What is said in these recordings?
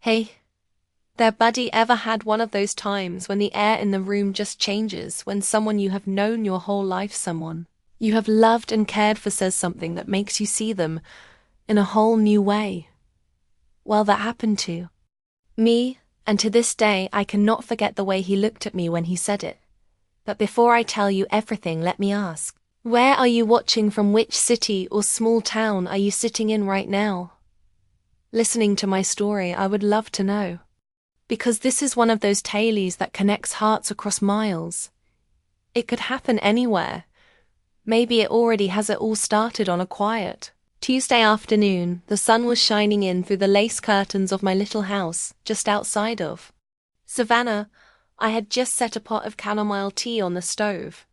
Hey, there, buddy, ever had one of those times when the air in the room just changes when someone you have known your whole life, someone you have loved and cared for says something that makes you see them in a whole new way? Well, that happened to me, and to this day I cannot forget the way he looked at me when he said it. But before I tell you everything, let me ask, where are you watching from? Which city or small town are you sitting in right now? Listening to my story, I would love to know. Because this is one of those tales that connects hearts across miles. It could happen anywhere. Maybe it already has. It all started on a quiet Tuesday afternoon. The sun was shining in through the lace curtains of my little house just outside of Savannah. I had just set a pot of chamomile tea on the stove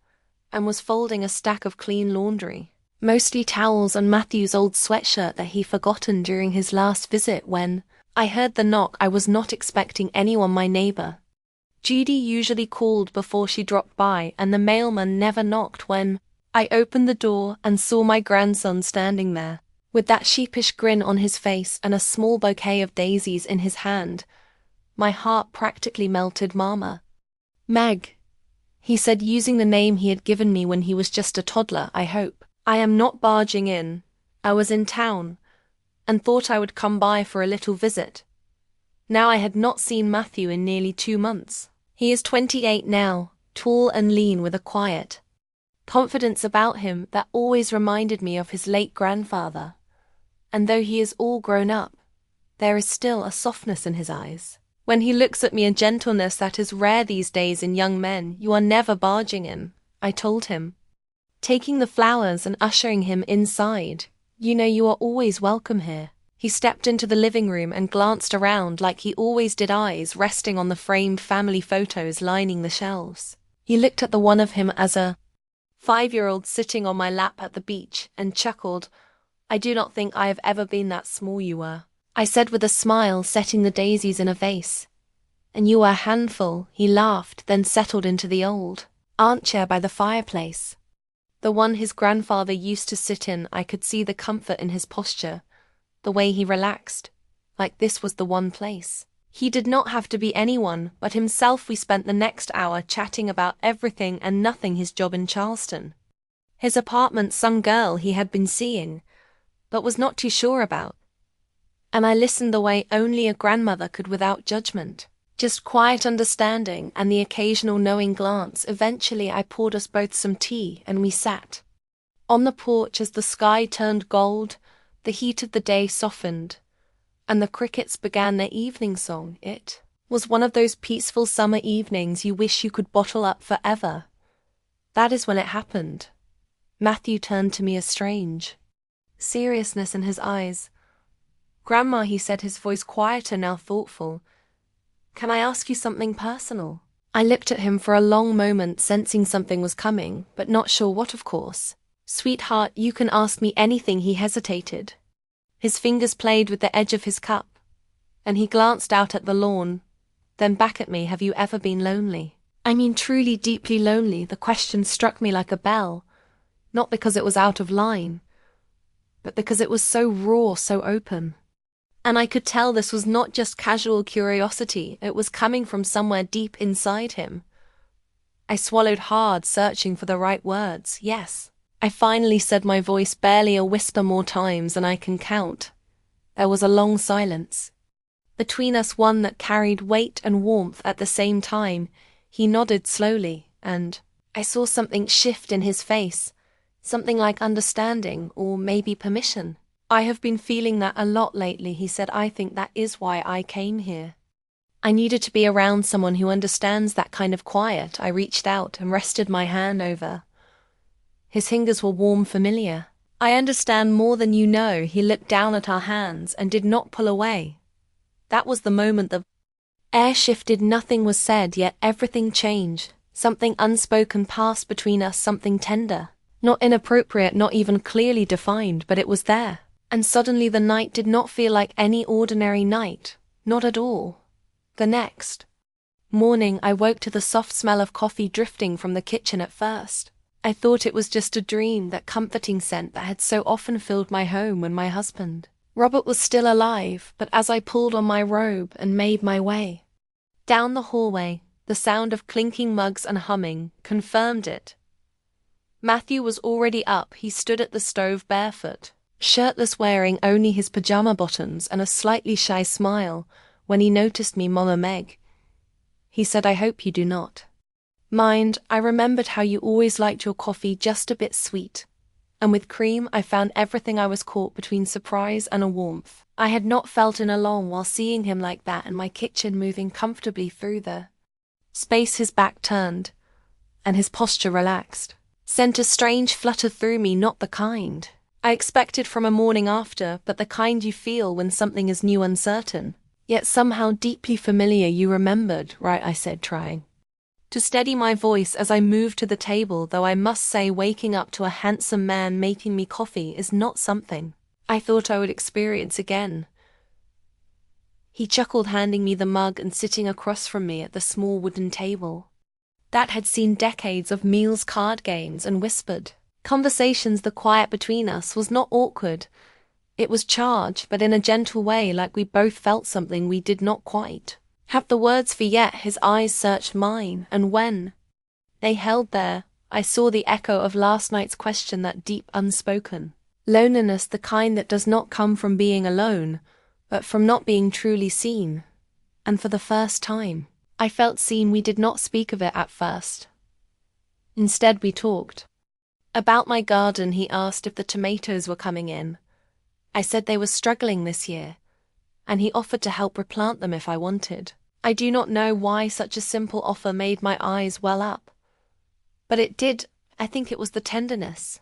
and was folding a stack of clean laundry, mostly towels and Matthew's old sweatshirt that he forgotten during his last visit, when I heard the knock. I was not expecting anyone. My neighbor Judy usually called before she dropped by, and the mailman never knocked. When I opened the door and saw my grandson standing there, with that sheepish grin on his face and a small bouquet of daisies in his hand, my heart practically melted. "Mama." "Meg," he said, using the name he had given me when he was just a toddler. "I hope I am not barging in. I was in town and thought I would come by for a little visit." Now, I had not seen Matthew in nearly 2 months. He is 28 now, tall and lean, with a quiet confidence about him that always reminded me of his late grandfather. And though he is all grown up, there is still a softness in his eyes when he looks at me, a gentleness that is rare these days in young men. "You are never barging in," I told him, taking the flowers and ushering him inside. "You know you are always welcome here." He stepped into the living room and glanced around like he always did, eyes resting on the framed family photos lining the shelves. He looked at the one of him as a 5-year-old sitting on my lap at the beach and chuckled. "I do not think I have ever been that small." "You were," I said with a smile, setting the daisies in a vase. "And you were a handful." He laughed, then settled into the old armchair by the fireplace, the one his grandfather used to sit in. I could see the comfort in his posture, the way he relaxed, like this was the one place he did not have to be anyone but himself. We spent the next hour chatting about everything and nothing: his job in Charleston, his apartment, some girl he had been seeing but was not too sure about. And I listened the way only a grandmother could, without judgment, just quiet understanding and the occasional knowing glance. Eventually I poured us both some tea and we sat on the porch as the sky turned gold, the heat of the day softened, and the crickets began their evening song. It was one of those peaceful summer evenings you wish you could bottle up forever. That is when it happened. Matthew turned to me, a strange seriousness in his eyes. "Grandma," he said, his voice quieter now, thoughtful, "can I ask you something personal?" I looked at him for a long moment, sensing something was coming, but not sure what. "Of course, sweetheart, you can ask me anything." He hesitated. His fingers played with the edge of his cup, and he glanced out at the lawn, then back at me. "Have you ever been lonely? I mean truly, deeply lonely?" The question struck me like a bell, not because it was out of line, but because it was so raw, so open. And I could tell this was not just casual curiosity, it was coming from somewhere deep inside him. I swallowed hard, searching for the right words. "Yes," I finally said, my voice barely a whisper, more times than I can count. There was a long silence between us, one that carried weight and warmth at the same time. He nodded slowly, and I saw something shift in his face, something like understanding, or maybe permission. "I have been feeling that a lot lately," he said. "I think that is why I came here. I needed to be around someone who understands that kind of quiet." I reached out and rested my hand over his fingers. Were warm, familiar. "I understand more than you know." He looked down at our hands and did not pull away. That was the moment the air shifted. Nothing was said, yet everything changed. Something unspoken passed between us, something tender, not inappropriate, not even clearly defined, but it was there. And suddenly the night did not feel like any ordinary night, not at all. The next morning I woke to the soft smell of coffee drifting from the kitchen. At first I thought it was just a dream, that comforting scent that had so often filled my home when my husband Robert was still alive, but as I pulled on my robe and made my way down the hallway, the sound of clinking mugs and humming confirmed it. Matthew was already up. He stood at the stove barefoot, shirtless, wearing only his pajama bottoms and a slightly shy smile. When he noticed me, Mama Meg, he said, "I hope you do not mind. I remembered how you always liked your coffee just a bit sweet. And with cream." I found everything. I was caught between surprise and a warmth I had not felt in a long while, seeing him like that in my kitchen, moving comfortably through the space, his back turned and his posture relaxed, sent a strange flutter through me, not the kind I expected from a morning after, but the kind you feel when something is new, uncertain, yet somehow deeply familiar. "You remembered, right?" I said, trying to steady my voice as I moved to the table, though I must say waking up to a handsome man making me coffee is not something I thought I would experience again. He chuckled, handing me the mug and sitting across from me at the small wooden table that had seen decades of meals, card games, and whispered conversations. The quiet between us was not awkward. It was charged, but in a gentle way, like we both felt something we did not quite have the words for yet. His eyes searched mine, and when they held there, I saw the echo of last night's question, that deep, unspoken loneliness, the kind that does not come from being alone, but from not being truly seen. And for the first time, I felt seen. We did not speak of it at first. Instead, we talked about my garden. He asked if the tomatoes were coming in. I said they were struggling this year, and he offered to help replant them if I wanted. I do not know why such a simple offer made my eyes well up, but it did. I think it was the tenderness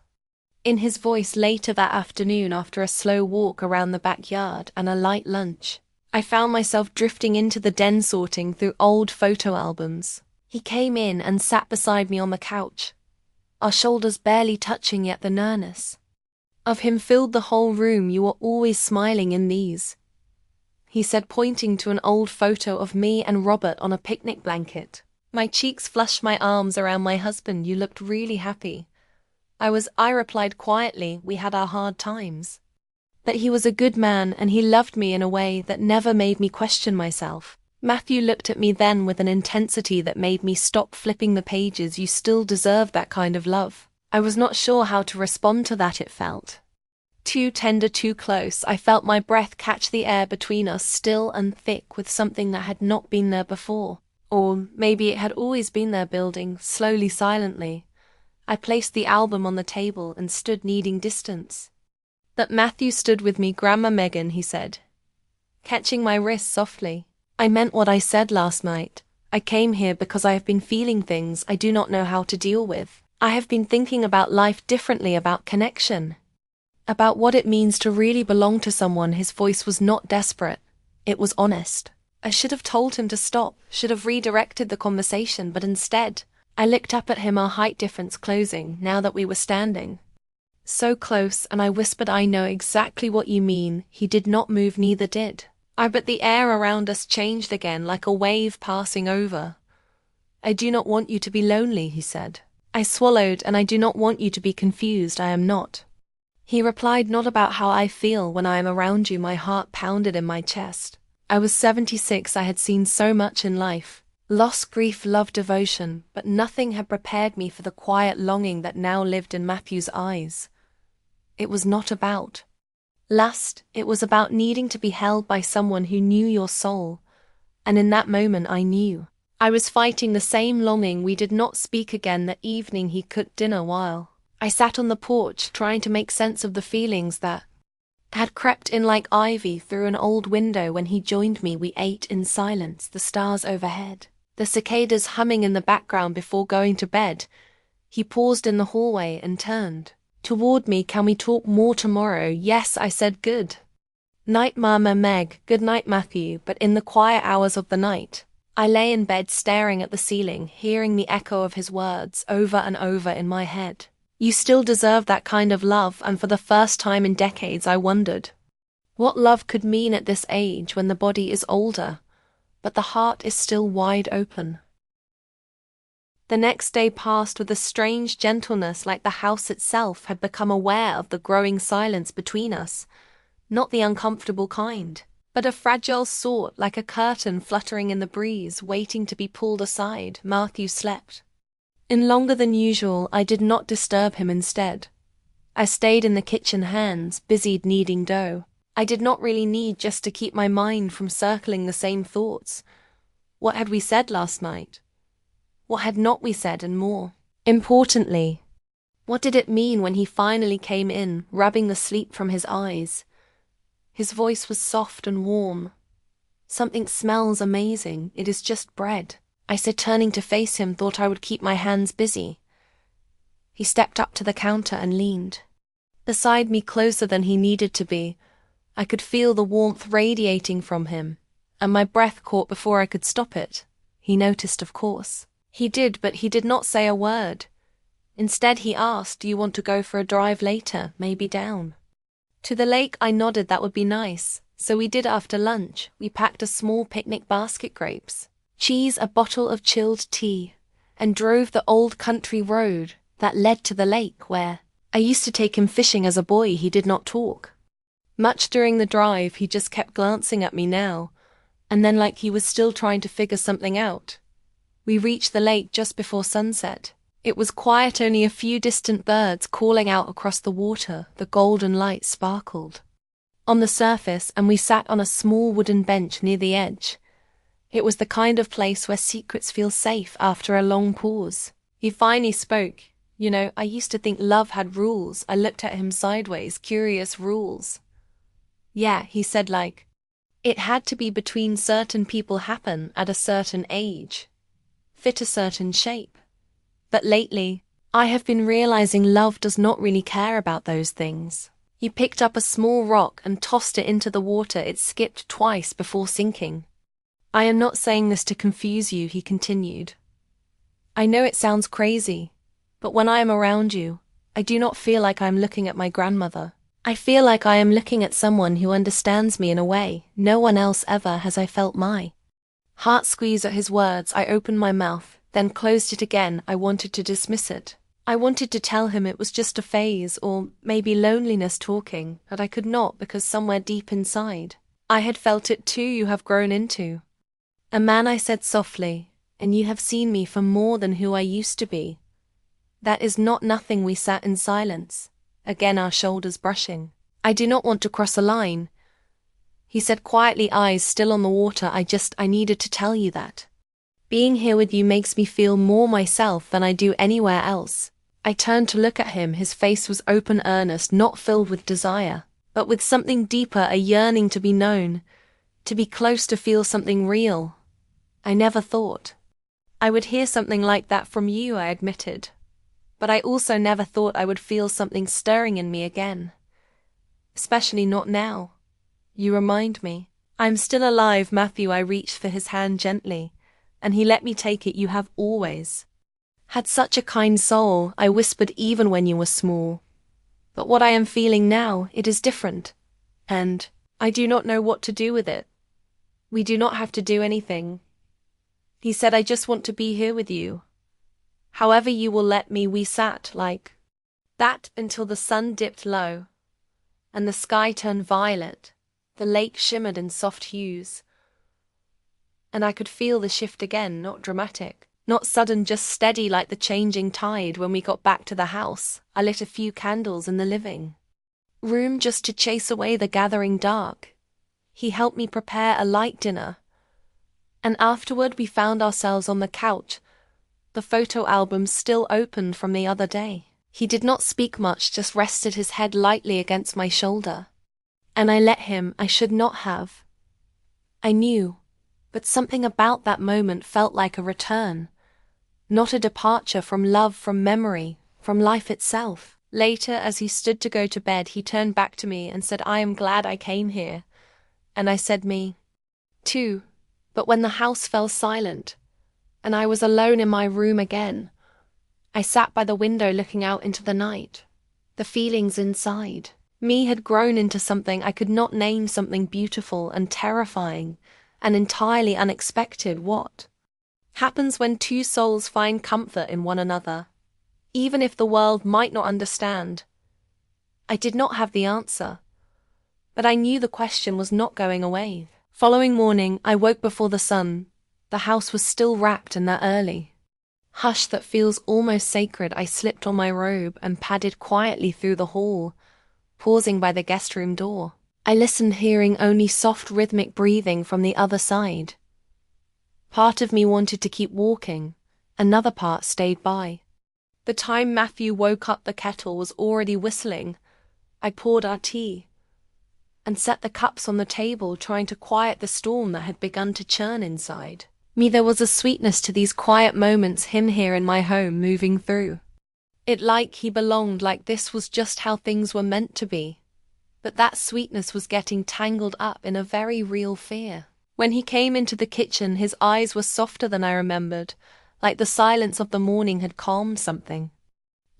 in his voice. Later that afternoon, after a slow walk around the backyard and a light lunch, I found myself drifting into the den, sorting through old photo albums. He came in and sat beside me on the couch, our shoulders barely touching, yet the nearness of him filled the whole room. "You are always smiling in these," he said, pointing to an old photo of me and Robert on a picnic blanket. My cheeks flushed, my arms around my husband. "You looked really happy." I replied quietly. We had our hard times, but he was a good man, and he loved me in a way that never made me question myself. Matthew looked at me then with an intensity that made me stop flipping the pages. "You still deserve that kind of love." I was not sure how to respond to that. It felt too tender, too close. I felt my breath catch the air between us, still and thick with something that had not been there before. Or maybe it had always been there, building, slowly, silently. I placed the album on the table and stood, needing distance. But Matthew stood with me. "Grandma Megan," he said, catching my wrist softly, "I meant what I said last night. I came here because I have been feeling things I do not know how to deal with. I have been thinking about life differently, about connection, about what it means to really belong to someone." His voice was not desperate. It was honest. I should have told him to stop, should have redirected the conversation, but instead, I looked up at him, our height difference closing now that we were standing so close, and I whispered, "I know exactly what you mean." He did not move, neither did I, but the air around us changed again, like a wave passing over. "I do not want you to be lonely," he said. I swallowed. "And I do not want you to be confused. I am not." He replied, "Not about how I feel when I am around you." My heart pounded in my chest. I was 76. I had seen so much in life. Loss, grief, love, devotion, but nothing had prepared me for the quiet longing that now lived in Matthew's eyes. It was not about lust. It was about needing to be held by someone who knew your soul. And in that moment I knew I was fighting the same longing. We did not speak again that evening. He cooked dinner while I sat on the porch, trying to make sense of the feelings that had crept in like ivy through an old window. When he joined me, we ate in silence, the stars overhead, the cicadas humming in the background before going to bed. He paused in the hallway and turned toward me. "Can we talk more tomorrow?" "Yes," I said. "Good night, Mama Meg." "Good night, Matthew." But in the quiet hours of the night, I lay in bed staring at the ceiling, hearing the echo of his words over and over in my head. "You still deserve that kind of love." And for the first time in decades, I wondered what love could mean at this age, when the body is older, but the heart is still wide open. The next day passed with a strange gentleness, like the house itself had become aware of the growing silence between us. Not the uncomfortable kind, but a fragile sort, like a curtain fluttering in the breeze, waiting to be pulled aside. Matthew slept. In longer than usual, I did not disturb him instead. I stayed in the kitchen, hands busied kneading dough. I did not really need, just to keep my mind from circling the same thoughts. What had we said last night? What had not we said, and more importantly, what did it mean when he finally came in, rubbing the sleep from his eyes? His voice was soft and warm. "Something smells amazing. It is just bread," I said, turning to face him, thought I would keep my hands busy. He stepped up to the counter and leaned beside me, closer than he needed to be. I could feel the warmth radiating from him, and my breath caught before I could stop it. He noticed, of course. He did, but he did not say a word. Instead, he asked, "Do you want to go for a drive later, maybe down to the lake?" I nodded, that would be nice. So we did. After lunch, we packed a small picnic basket, grapes, cheese, a bottle of chilled tea, and drove the old country road that led to the lake where I used to take him fishing as a boy. He did not talk much during the drive. He just kept glancing at me now and then, like he was still trying to figure something out. We reached the lake just before sunset. It was quiet, only a few distant birds calling out across the water. The golden light sparkled on the surface, and we sat on a small wooden bench near the edge. It was the kind of place where secrets feel safe after a long pause. He finally spoke. "You know, I used to think love had rules." I looked at him sideways, curious. "Rules?" "Yeah," he said, "like it had to be between certain people, happen at a certain age, fit a certain shape. But lately, I have been realizing love does not really care about those things." He picked up a small rock and tossed it into the water. It skipped twice before sinking. "I am not saying this to confuse you," he continued. "I know it sounds crazy, but when I am around you, I do not feel like I am looking at my grandmother. I feel like I am looking at someone who understands me in a way no one else ever has. I felt my heart squeeze at his words. I opened my mouth, then closed it again. I wanted to dismiss it. I wanted to tell him it was just a phase, or maybe loneliness talking, but I could not, because somewhere deep inside, I had felt it too. "You have grown into a man," I said softly, "and you have seen me for more than who I used to be. That is not nothing." We sat in silence, again our shoulders brushing. "I do not want to cross a line," he said quietly, eyes still on the water. I needed to tell you that being here with you makes me feel more myself than I do anywhere else." I turned to look at him. His face was open, earnest, not filled with desire, but with something deeper, a yearning to be known, to be close, to feel something real. "I never thought I would hear something like that from you," I admitted. "But I also never thought I would feel something stirring in me again. Especially not now. You remind me I'm still alive." "Matthew," I reached for his hand gently, and he let me take it. "You have always had such a kind soul," I whispered, "even when you were small. But what I am feeling now, it is different, and I do not know what to do with it." "We do not have to do anything," he said. "I just want to be here with you, however you will let me." We sat like that until the sun dipped low, and the sky turned violet. The lake shimmered in soft hues, and I could feel the shift again, not dramatic, not sudden, just steady like the changing tide. When we got back to the house, I lit a few candles in the living room just to chase away the gathering dark. He helped me prepare a light dinner, and afterward we found ourselves on the couch, the photo album still open from the other day. He did not speak much, just rested his head lightly against my shoulder. And I let him. I should not have. I knew, but something about that moment felt like a return, not a departure from love, from memory, from life itself. Later, as he stood to go to bed, he turned back to me and said, "I am glad I came here." And I said, "Me too." But when the house fell silent, and I was alone in my room again, I sat by the window looking out into the night. The feelings inside me had grown into something I could not name, something beautiful and terrifying and entirely unexpected. What happens when two souls find comfort in one another, even if the world might not understand? I did not have the answer, But I knew the question was not going away. Following morning, I woke before the sun. The house was still wrapped in that early hush that feels almost sacred. I slipped on my robe and padded quietly through the hall, pausing by the guest room door. I listened, hearing only soft rhythmic breathing from the other side. Part of me wanted to keep walking, another part stayed by. The time Matthew woke up, the kettle was already whistling. I poured our tea and set the cups on the table, trying to quiet the storm that had begun to churn inside me. There was a sweetness to these quiet moments, him here in my home moving through it like he belonged, like this was just how things were meant to be. But that sweetness was getting tangled up in a very real fear. When he came into the kitchen, his eyes were softer than I remembered, like the silence of the morning had calmed something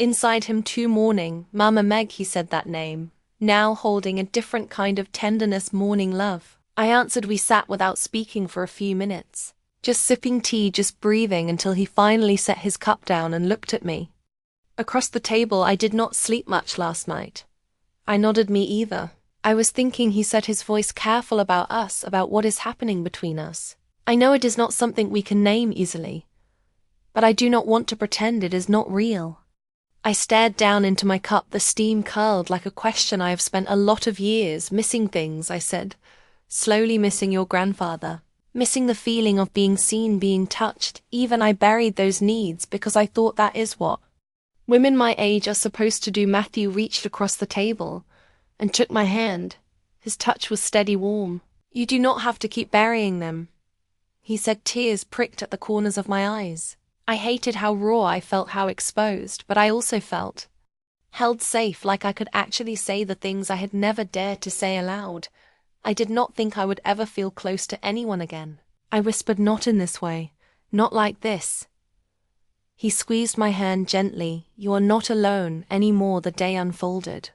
inside him too. Morning, Mama Meg, he said that name, now holding a different kind of tenderness. Morning, love. I answered. We sat without speaking for a few minutes, just sipping tea, just breathing, until he finally set his cup down and looked at me across the table. I did not sleep much last night. I nodded. Me either. I was thinking, he said, his voice careful, about us, about what is happening between us. I know it is not something we can name easily, but I do not want to pretend it is not real. I stared down into my cup. The steam curled like a question. I have spent a lot of years missing things, I said, slowly missing your grandfather, missing the feeling of being seen, being touched. Even I buried those needs because I thought that is what women my age are supposed to do. Matthew reached across the table and took my hand. His touch was steady, warm. You do not have to keep burying them, he said. Tears pricked at the corners of my eyes. I hated how raw I felt, how exposed, but I also felt held safe, like I could actually say the things I had never dared to say aloud. I did not think I would ever feel close to anyone again. I whispered, not in this way, not like this. He squeezed my hand gently. You are not alone anymore. The day unfolded.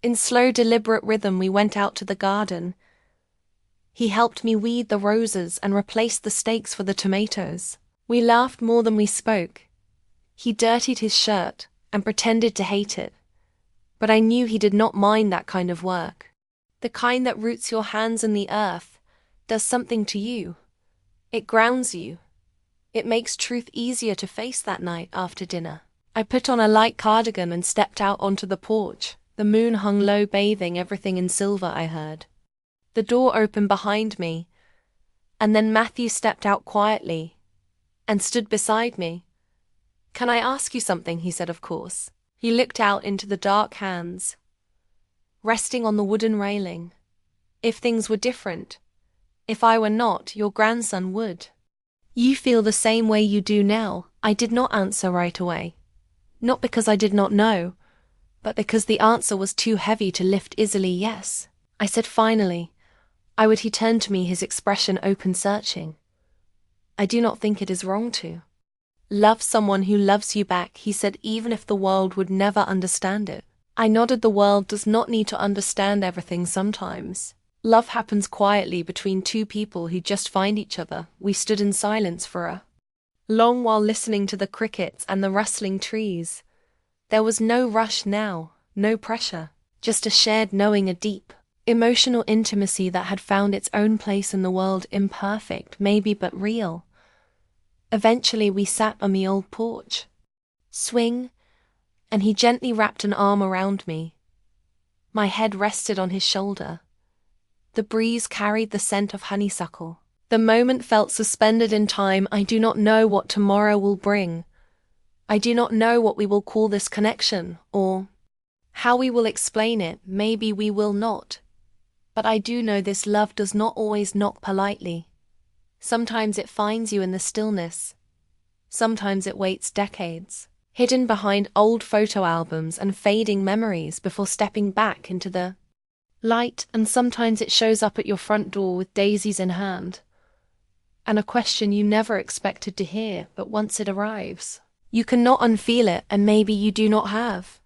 In slow, deliberate rhythm, we went out to the garden. He helped me weed the roses and replaced the stakes for the tomatoes. We laughed more than we spoke. He dirtied his shirt and pretended to hate it, but I knew he did not mind that kind of work. The kind that roots your hands in the earth, does something to you. It grounds you. It makes truth easier to face. That night after dinner, I put on a light cardigan and stepped out onto the porch. The moon hung low, bathing everything in silver. I heard the door open behind me, and then Matthew stepped out quietly and stood beside me. Can I ask you something? He said, of course. He looked out into the dark hands resting on the wooden railing. If things were different, if I were not, your grandson would. You feel the same way you do now. I did not answer right away. Not because I did not know, but because the answer was too heavy to lift easily. Yes, I said finally. I would. He turned to me, his expression open, searching. I do not think it is wrong to love someone who loves you back, he said, even if the world would never understand it. I nodded. The world does not need to understand everything sometimes. Love happens quietly between two people who just find each other. We stood in silence for a long while, listening to the crickets and the rustling trees. There was no rush now, no pressure, just a shared knowing, a deep, emotional intimacy that had found its own place in the world, imperfect, maybe, but real. Eventually we sat on the old porch swing, and he gently wrapped an arm around me. My head rested on his shoulder. The breeze carried the scent of honeysuckle. The moment felt suspended in time. I do not know what tomorrow will bring. I do not know what we will call this connection, or how we will explain it. Maybe we will not. But I do know this love does not always knock politely. Sometimes it finds you in the stillness. Sometimes it waits decades, hidden behind old photo albums and fading memories, before stepping back into the light. And sometimes it shows up at your front door with daisies in hand, and a question you never expected to hear, but once it arrives, you cannot unfeel it, and maybe you do not have